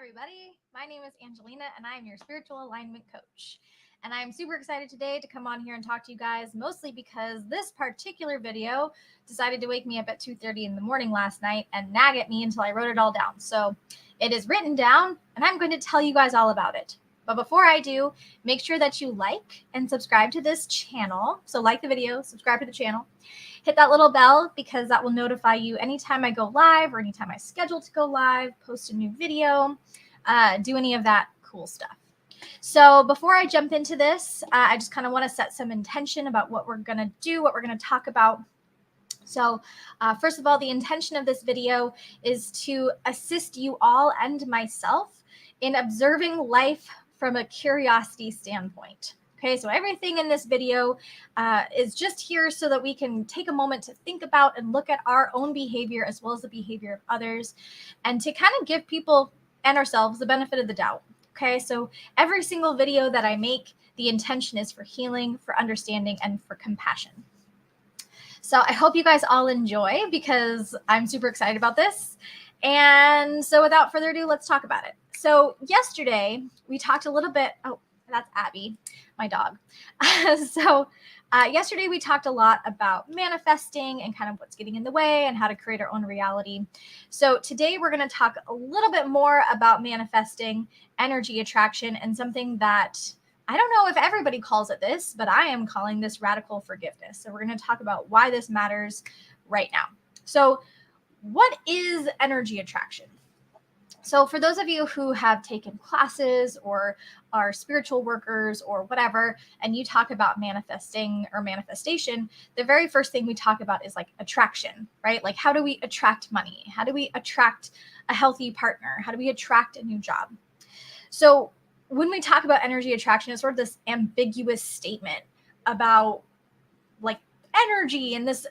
everybody. My name is Angelina, and I am your spiritual alignment coach. And I'm super excited today to come on here and talk to you guys, mostly because this particular video decided to wake me up at 2:30 in the morning last night and nag at me until I wrote it all down. So it is written down, and I'm going to tell you guys all about it. But before I do, make sure that you like and subscribe to this channel. So like the video, subscribe to the channel. Hit that little bell because that will notify you anytime I go live or anytime I schedule to go live, post a new video, do any of that cool stuff. So before I jump into this, I just kind of want to set some intention about what we're going to do, what we're going to talk about. So first of all, the intention of this video is to assist you all and myself in observing life from a curiosity standpoint. Okay, so everything in this video is just here so that we can take a moment to think about and look at our own behavior as well as the behavior of others, and to kind of give people and ourselves the benefit of the doubt. Okay, so every single video that I make, the intention is for healing, for understanding, and for compassion. So I hope you guys all enjoy because I'm super excited about this. And so without further ado, let's talk about it. So yesterday we talked a little bit. Oh, that's Abby, my dog. Yesterday we talked a lot about manifesting and kind of what's getting in the way and how to create our own reality. So today we're going to talk a little bit more about manifesting, energy attraction, and something that I don't know if everybody calls it this, but I am calling this radical forgiveness. So we're going to talk about why this matters right now. So what is energy attraction? So for those of you who have taken classes or are spiritual workers or whatever, and you talk about manifesting or manifestation, the very first thing we talk about is like attraction, right? Like how do we attract money? How do we attract a healthy partner? How do we attract a new job? So when we talk about energy attraction, it's sort of this ambiguous statement about like energy and this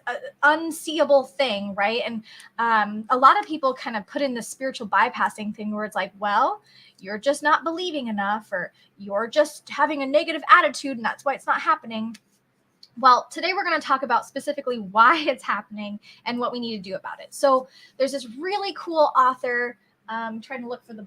unseeable thing, right? And a lot of people kind of put in the spiritual bypassing thing where it's like, well, you're just not believing enough, or you're just having a negative attitude and that's why it's not happening. Well, today we're going to talk about specifically why it's happening and what we need to do about it. So there's this really cool author, trying to look for the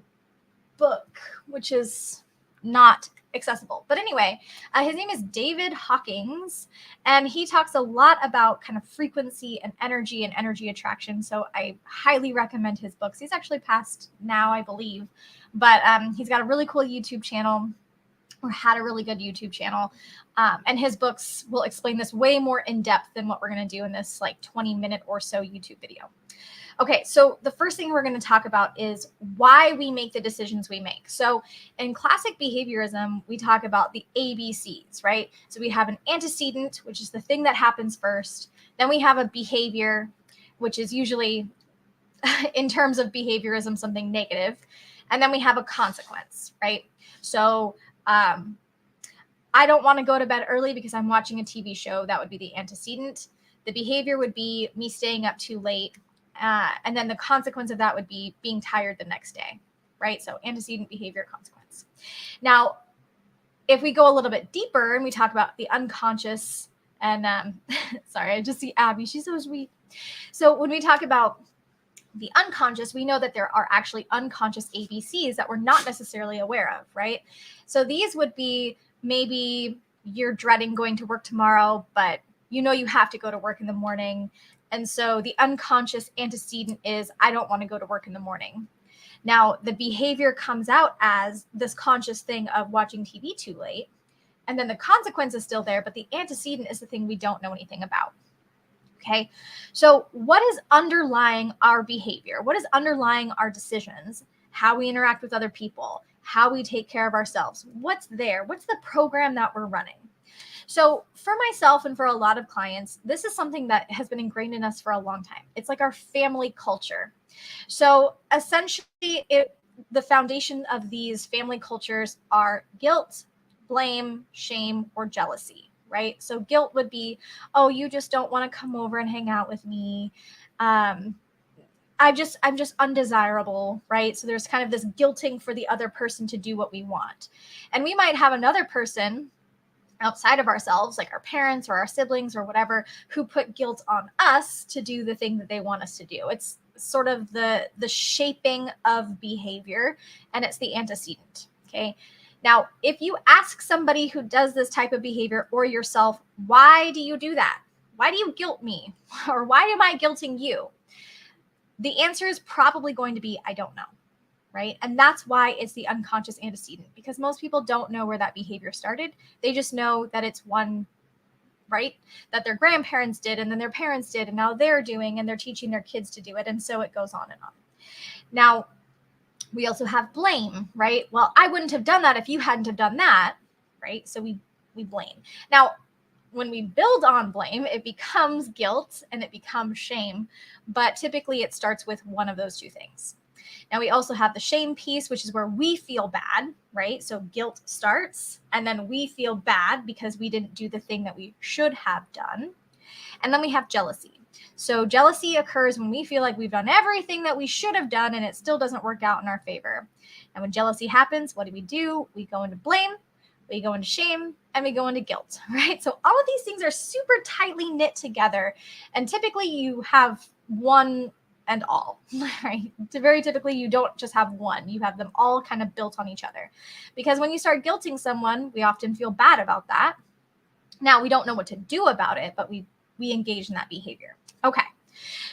book, which is not accessible. But anyway, his name is David Hawkins, and he talks a lot about kind of frequency and energy attraction. So I highly recommend his books. He's actually passed now, I believe, but he's got a really cool YouTube channel, or had a really good YouTube channel. And his books will explain this way more in depth than what we're going to do in this like 20-minute or so YouTube video. Okay, so the first thing we're going to talk about is why we make the decisions we make. So in classic behaviorism, we talk about the ABCs, right? So we have an antecedent, which is the thing that happens first. Then we have a behavior, which is usually, in terms of behaviorism, something negative. And then we have a consequence, right? So I don't want to go to bed early because I'm watching a TV show. That would be the antecedent. The behavior would be me staying up too late. And then the consequence of that would be being tired the next day, right? So antecedent, behavior, consequence. Now, if we go a little bit deeper and we talk about the unconscious, and sorry, I just see Abby. She's so sweet. So when we talk about the unconscious, we know that there are actually unconscious ABCs that we're not necessarily aware of, right? So these would be maybe you're dreading going to work tomorrow, but you know you have to go to work in the morning. And so the unconscious antecedent is, I don't want to go to work in the morning. Now, the behavior comes out as this conscious thing of watching TV too late. And then the consequence is still there, but the antecedent is the thing we don't know anything about. Okay, so what is underlying our behavior? What is underlying our decisions? How we interact with other people, how we take care of ourselves? What's there? What's the program that we're running? So for myself and for a lot of clients, this is something that has been ingrained in us for a long time. It's like our family culture. So essentially, the foundation of these family cultures are guilt, blame, shame, or jealousy, right? So guilt would be, oh, you just don't want to come over and hang out with me. I'm just undesirable, right? So there's kind of this guilting for the other person to do what we want. And we might have another person outside of ourselves, like our parents or our siblings or whatever, who put guilt on us to do the thing that they want us to do. It's sort of the shaping of behavior, and it's the antecedent. Okay. Now, if you ask somebody who does this type of behavior or yourself, why do you do that? Why do you guilt me? Or why am I guilting you? The answer is probably going to be, I don't know. Right? And that's why it's the unconscious antecedent, because most people don't know where that behavior started. They just know that it's one, right? That their grandparents did, and then their parents did, and now they're doing, and they're teaching their kids to do it. And so it goes on and on. Now, we also have blame, right? Well, I wouldn't have done that if you hadn't have done that, right? So we blame. Now, when we build on blame, it becomes guilt and it becomes shame, but typically it starts with one of those two things. Now, we also have the shame piece, which is where we feel bad, right? So guilt starts, and then we feel bad because we didn't do the thing that we should have done. And then we have jealousy. So jealousy occurs when we feel like we've done everything that we should have done and it still doesn't work out in our favor. And when jealousy happens, what do? We go into blame, we go into shame, and we go into guilt, right? So all of these things are super tightly knit together. And typically you have one and all, right? Very typically you don't just have one, you have them all kind of built on each other. Because when you start guilting someone, we often feel bad about that. Now, we don't know what to do about it, but we engage in that behavior. Okay,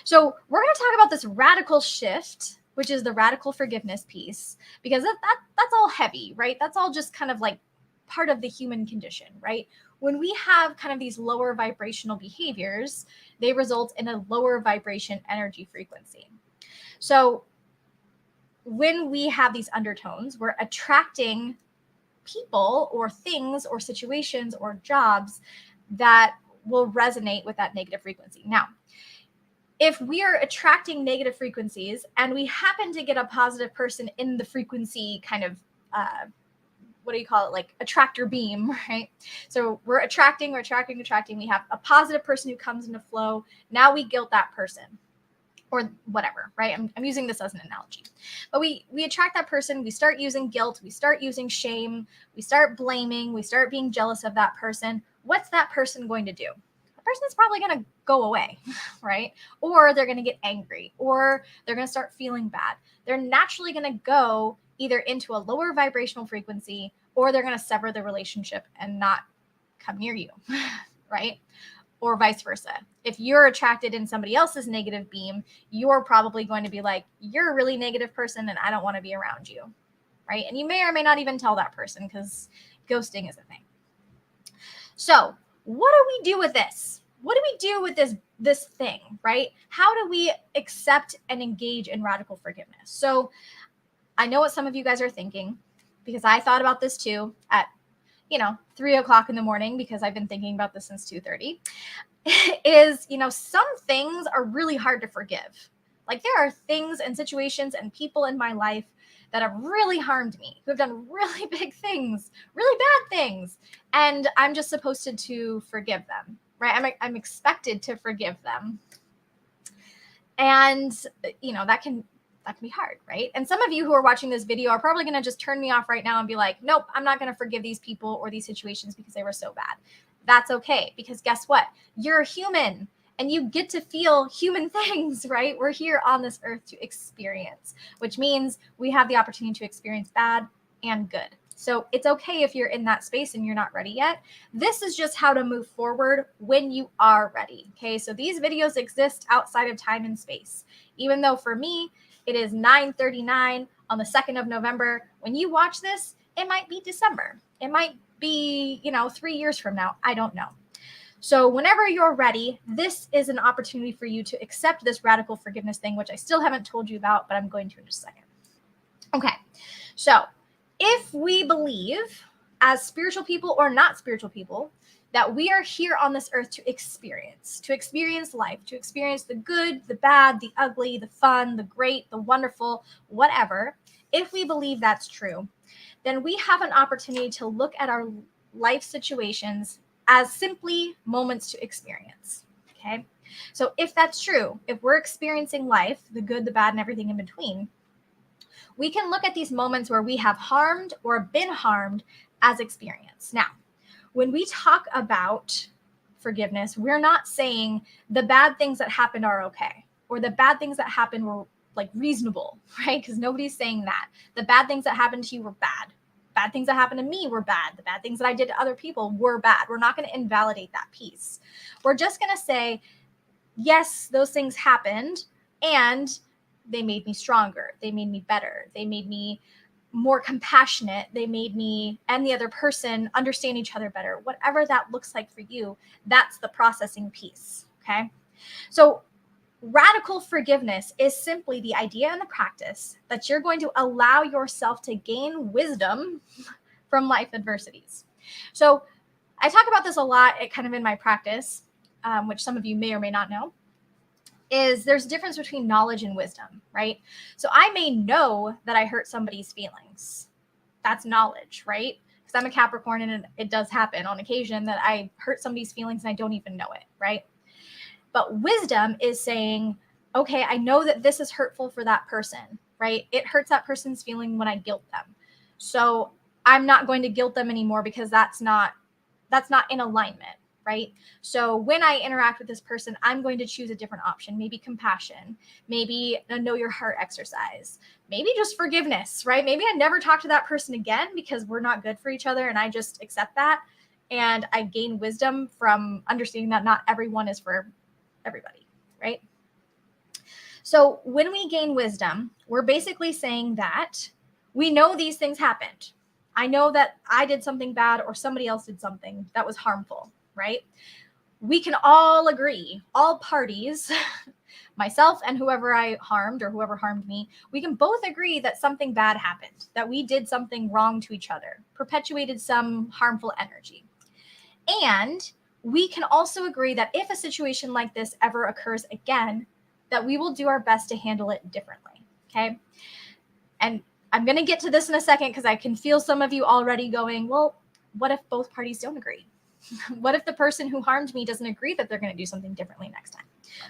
so we're going to talk about this radical shift, which is the radical forgiveness piece, because that's all heavy, right? That's all just kind of like part of the human condition, right? When we have kind of these lower vibrational behaviors, they result in a lower vibration energy frequency. So when we have these undertones, we're attracting people or things or situations or jobs that will resonate with that negative frequency. Now, if we are attracting negative frequencies and we happen to get a positive person in the frequency kind of, like attractor beam, right? So we're attracting. We have a positive person who comes into flow. Now we guilt that person or whatever, right? I'm using this as an analogy. But we attract that person. We start using guilt. We start using shame. We start blaming. We start being jealous of that person. What's that person going to do? Person's probably going to go away, right? Or they're going to get angry, or they're going to start feeling bad. They're naturally going to go either into a lower vibrational frequency, or they're going to sever the relationship and not come near you, right? Or vice versa. If you're attracted in somebody else's negative beam, you're probably going to be like, you're a really negative person and I don't want to be around you, right? And you may or may not even tell that person, because ghosting is a thing. So what do we do with this? What do we do with this thing, right? How do we accept and engage in radical forgiveness? So I know what some of you guys are thinking, because I thought about this too at 3:00 in the morning, because I've been thinking about this since 2:30, is, some things are really hard to forgive. Like there are things and situations and people in my life that have really harmed me, who have done really big things, really bad things. And I'm just supposed to forgive them, right? I'm expected to forgive them. And, that can be hard, right? And some of you who are watching this video are probably going to just turn me off right now and be like, nope, I'm not going to forgive these people or these situations because they were so bad. That's okay, because guess what? You're human and you get to feel human things, right? We're here on this earth to experience, which means we have the opportunity to experience bad and good. So it's okay if you're in that space and you're not ready yet. This is just how to move forward when you are ready. Okay, so these videos exist outside of time and space. Even though for me, it is 9:39 on the 2nd of November. When you watch this, it might be December. It might be, 3 years from now. I don't know. So whenever you're ready, this is an opportunity for you to accept this radical forgiveness thing, which I still haven't told you about, but I'm going to in just a second. Okay, so if we believe, as spiritual people or not spiritual people, that we are here on this earth to experience life, to experience the good, the bad, the ugly, the fun, the great, the wonderful, whatever, if we believe that's true, then we have an opportunity to look at our life situations as simply moments to experience, okay? So if that's true, if we're experiencing life, the good, the bad, and everything in between, we can look at these moments where we have harmed or been harmed as experience. Now, when we talk about forgiveness, we're not saying the bad things that happened are okay, or the bad things that happened were like reasonable, right? Because nobody's saying that. The bad things that happened to you were bad. Bad things that happened to me were bad. The bad things that I did to other people were bad. We're not going to invalidate that piece. We're just going to say, yes, those things happened and they made me stronger. They made me better. They made me more compassionate. They made me and the other person understand each other better. Whatever that looks like for you, that's the processing piece. Okay. So radical forgiveness is simply the idea and the practice that you're going to allow yourself to gain wisdom from life adversities. So I talk about this a lot kind of in my practice, which some of you may or may not know, is there's a difference between knowledge and wisdom, right? So I may know that I hurt somebody's feelings. That's knowledge, right? Because I'm a Capricorn and it does happen on occasion that I hurt somebody's feelings and I don't even know it, right? But wisdom is saying, okay, I know that this is hurtful for that person, right? It hurts that person's feeling when I guilt them. So I'm not going to guilt them anymore because that's not in alignment, right? So when I interact with this person, I'm going to choose a different option, maybe compassion, maybe a know your heart exercise, maybe just forgiveness, right? Maybe I never talk to that person again because we're not good for each other and I just accept that. And I gain wisdom from understanding that not everyone is for everybody, right? So when we gain wisdom, we're basically saying that we know these things happened. I know that I did something bad or somebody else did something that was harmful, right? We can all agree, all parties, myself and whoever I harmed or whoever harmed me, we can both agree that something bad happened, that we did something wrong to each other, perpetuated some harmful energy. And we can also agree that if a situation like this ever occurs again, that we will do our best to handle it differently, okay? And I'm going to get to this in a second because I can feel some of you already going, well, what if both parties don't agree? What if the person who harmed me doesn't agree that they're going to do something differently next time?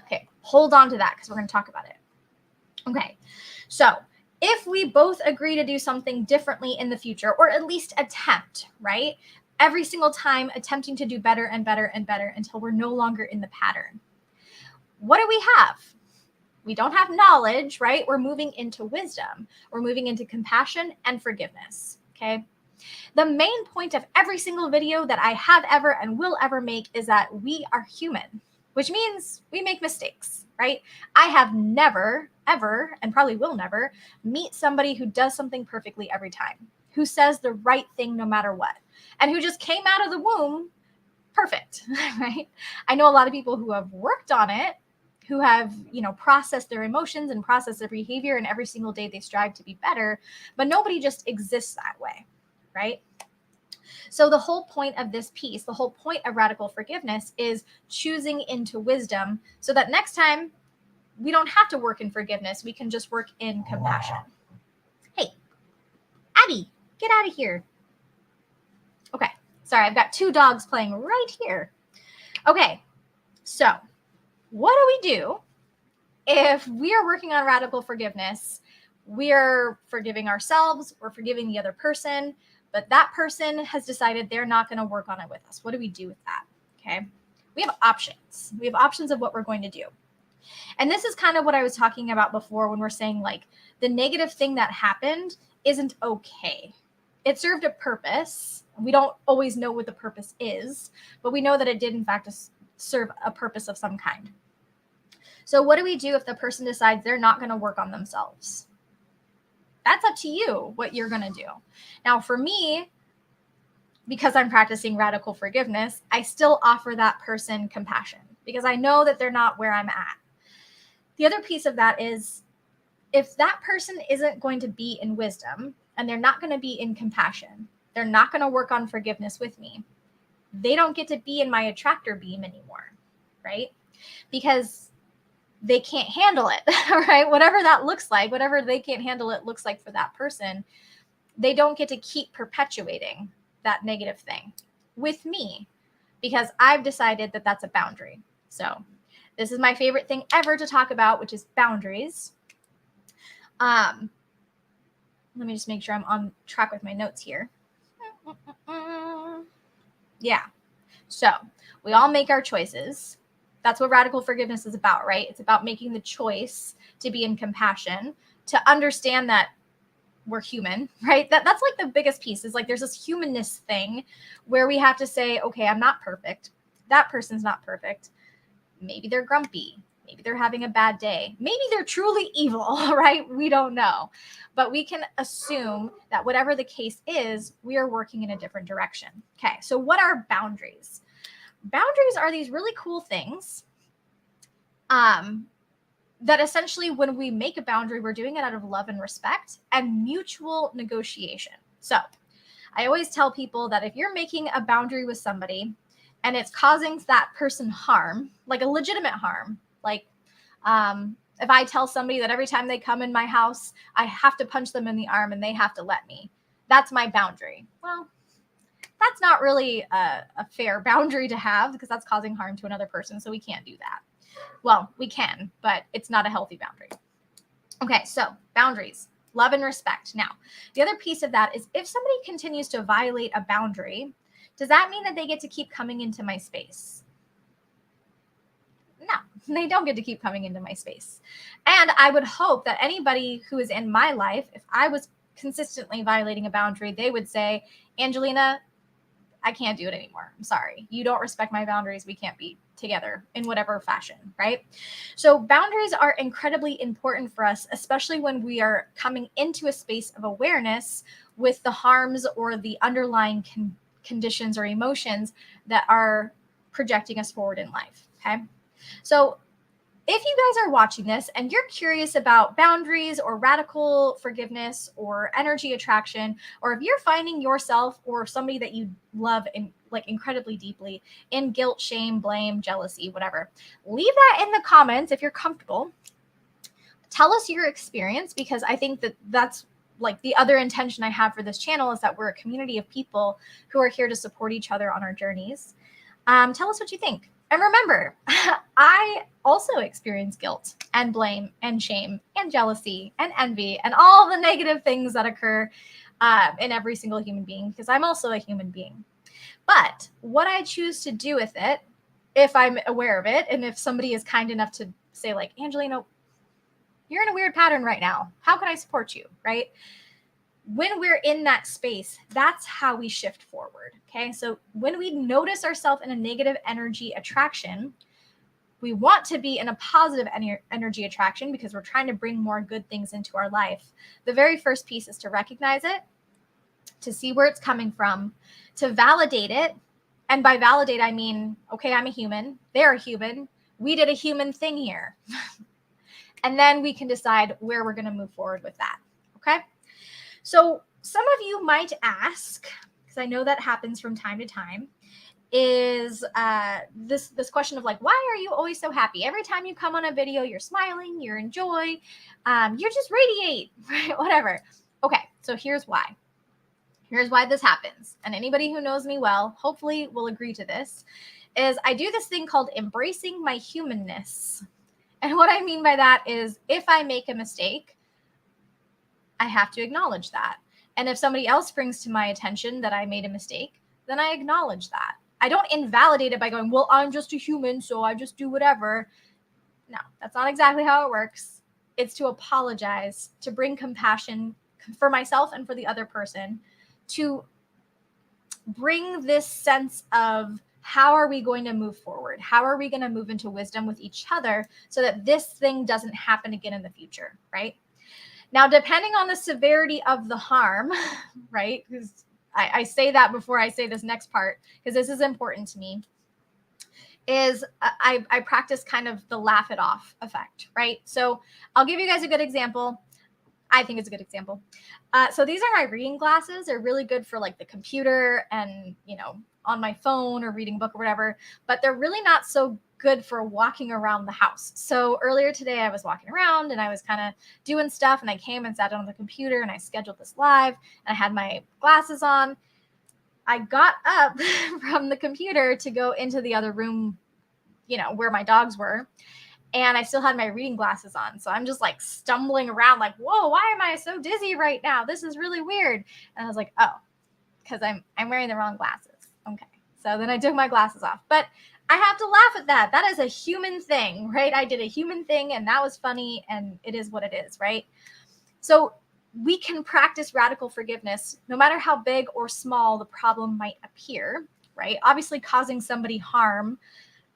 Okay, hold on to that because we're going to talk about it. Okay, so if we both agree to do something differently in the future, or at least attempt, right? Every single time attempting to do better and better and better until we're no longer in the pattern. What do we have? We don't have knowledge, right? We're moving into wisdom. We're moving into compassion and forgiveness, okay? The main point of every single video that I have ever and will ever make is that we are human, which means we make mistakes, right? I have never, ever, and probably will never meet somebody who does something perfectly every time, who says the right thing no matter what, and who just came out of the womb perfect, right? I know a lot of people who have worked on it, who have, processed their emotions and processed their behavior, and every single day they strive to be better, but nobody just exists that way, right? So the whole point of this piece, the whole point of radical forgiveness is choosing into wisdom so that next time we don't have to work in forgiveness. We can just work in compassion. Hey, Abby, get out of here. Okay, sorry, I've got two dogs playing right here. Okay, so what do we do if we are working on radical forgiveness? We're forgiving ourselves, we're forgiving the other person, but that person has decided they're not going to work on it with us. What do we do with that? Okay, we have options. We have options of what we're going to do. And this is kind of what I was talking about before when we're saying like the negative thing that happened isn't okay. It served a purpose. We don't always know what the purpose is, but we know that it did in fact serve a purpose of some kind. So what do we do if the person decides they're not going to work on themselves? That's up to you what you're going to do. Now, for me, because I'm practicing radical forgiveness, I still offer that person compassion because I know that they're not where I'm at. The other piece of that is if that person isn't going to be in wisdom and they're not going to be in compassion, they're not going to work on forgiveness with me, they don't get to be in my attractor beam anymore, right? Because they can't handle it, right? Whatever that looks like, whatever they can't handle it looks like for that person, they don't get to keep perpetuating that negative thing with me because I've decided that that's a boundary. So this is my favorite thing ever to talk about, which is boundaries. Let me just make sure I'm on track with my notes here. Yeah. So we all make our choices. That's what radical forgiveness is about, right? It's about making the choice to be in compassion, to understand that we're human, right? That's like the biggest piece, is like there's this humanness thing where we have to say, okay, I'm not perfect. That person's not perfect. Maybe they're grumpy. Maybe they're having a bad day. Maybe they're truly evil, right? We don't know. But we can assume that whatever the case is, we are working in a different direction. Okay, so what are boundaries? Boundaries are these really cool things that essentially, when we make a boundary, we're doing it out of love and respect and mutual negotiation. So I always tell people that if you're making a boundary with somebody and it's causing that person harm, like a legitimate harm, like if I tell somebody that every time they come in my house, I have to punch them in the arm and they have to let me, that's my boundary. Well, that's not really a fair boundary to have, because that's causing harm to another person. So we can't do that. Well, we can, but it's not a healthy boundary. Okay, so boundaries, love and respect. Now, the other piece of that is, if somebody continues to violate a boundary, does that mean that they get to keep coming into my space? No, they don't get to keep coming into my space. And I would hope that anybody who is in my life, if I was consistently violating a boundary, they would say, Angelina, I can't do it anymore. I'm sorry. You don't respect my boundaries. We can't be together in whatever fashion, right? So boundaries are incredibly important for us, especially when we are coming into a space of awareness with the harms or the underlying conditions or emotions that are projecting us forward in life, okay? So if you guys are watching this and you're curious about boundaries or radical forgiveness or energy attraction, or if you're finding yourself or somebody that you love in like incredibly deeply in guilt, shame, blame, jealousy, whatever, leave that in the comments if you're comfortable. Tell us your experience, because I think that that's like the other intention I have for this channel, is that we're a community of people who are here to support each other on our journeys. Tell us what you think. And remember, I also experience guilt and blame and shame and jealousy and envy and all the negative things that occur in every single human being, because I'm also a human being. But what I choose to do with it, if I'm aware of it, and if somebody is kind enough to say, like, Angelina, you're in a weird pattern right now. How can I support you, right? When we're in that space, that's how we shift forward, okay? So when we notice ourselves in a negative energy attraction, we want to be in a positive energy attraction because we're trying to bring more good things into our life. The very first piece is to recognize it, to see where it's coming from, to validate it. And by validate, I mean, okay, I'm a human, they're a human, we did a human thing here. And then we can decide where we're going to move forward with that, okay? So some of you might ask, because I know that happens from time to time, is this question of like, why are you always so happy? Every time you come on a video, you're smiling, you're in joy, you just radiate, right? Whatever. Okay, so here's why. Here's why this happens. And anybody who knows me well, hopefully will agree to this, is I do this thing called embracing my humanness. And what I mean by that is, if I make a mistake, I have to acknowledge that. And if somebody else brings to my attention that I made a mistake, then I acknowledge that. I don't invalidate it by going, well, I'm just a human, so I just do whatever. No, that's not exactly how it works. It's to apologize, to bring compassion for myself and for the other person, to bring this sense of, how are we going to move forward? How are we going to move into wisdom with each other so that this thing doesn't happen again in the future, right? Now, depending on the severity of the harm, right? Because I say that before I say this next part, because this is important to me, is I practice kind of the laugh it off effect, right? So I'll give you guys a good example. I think it's a good example. So these are my reading glasses. They're really good for like the computer and, you know, on my phone or reading a book or whatever, but they're really not so good for walking around the house. So earlier today I was walking around and I was kind of doing stuff, and I came and sat down on the computer and I scheduled this live and I had my glasses on. I got up from the computer to go into the other room, you know, where my dogs were. And I still had my reading glasses on. So I'm just like stumbling around like, whoa, why am I so dizzy right now? This is really weird. And I was like, oh, because I'm wearing the wrong glasses. Okay. So then I took my glasses off. But I have to laugh at that. That is a human thing, right? I did a human thing and that was funny and it is what it is, right? So we can practice radical forgiveness no matter how big or small the problem might appear, right? Obviously, causing somebody harm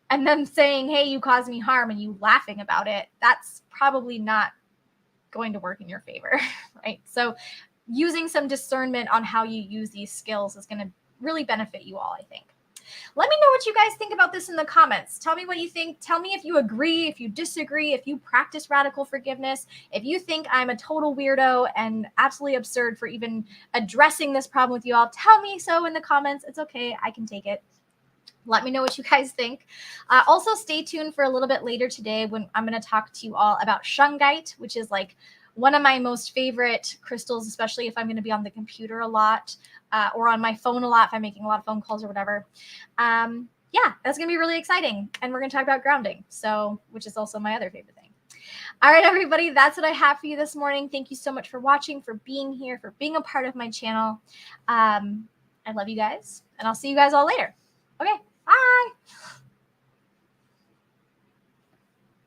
and then saying, hey, you caused me harm, and you laughing about it, that's probably not going to work in your favor, right? So using some discernment on how you use these skills is going to really benefit you all, I think. Let me know what you guys think about this in the comments. Tell me what you think. Tell me if you agree, if you disagree, if you practice radical forgiveness, if you think I'm a total weirdo and absolutely absurd for even addressing this problem with you all. Tell me so in the comments. It's okay. I can take it. Let me know what you guys think. Also, stay tuned for a little bit later today when I'm going to talk to you all about shungite, which is like one of my most favorite crystals, especially if I'm going to be on the computer a lot or on my phone a lot, if I'm making a lot of phone calls or whatever. Yeah, that's going to be really exciting. And we're going to talk about grounding, so which is also my other favorite thing. All right, everybody, that's what I have for you this morning. Thank you so much for watching, for being here, for being a part of my channel. I love you guys, and I'll see you guys all later. Okay, bye.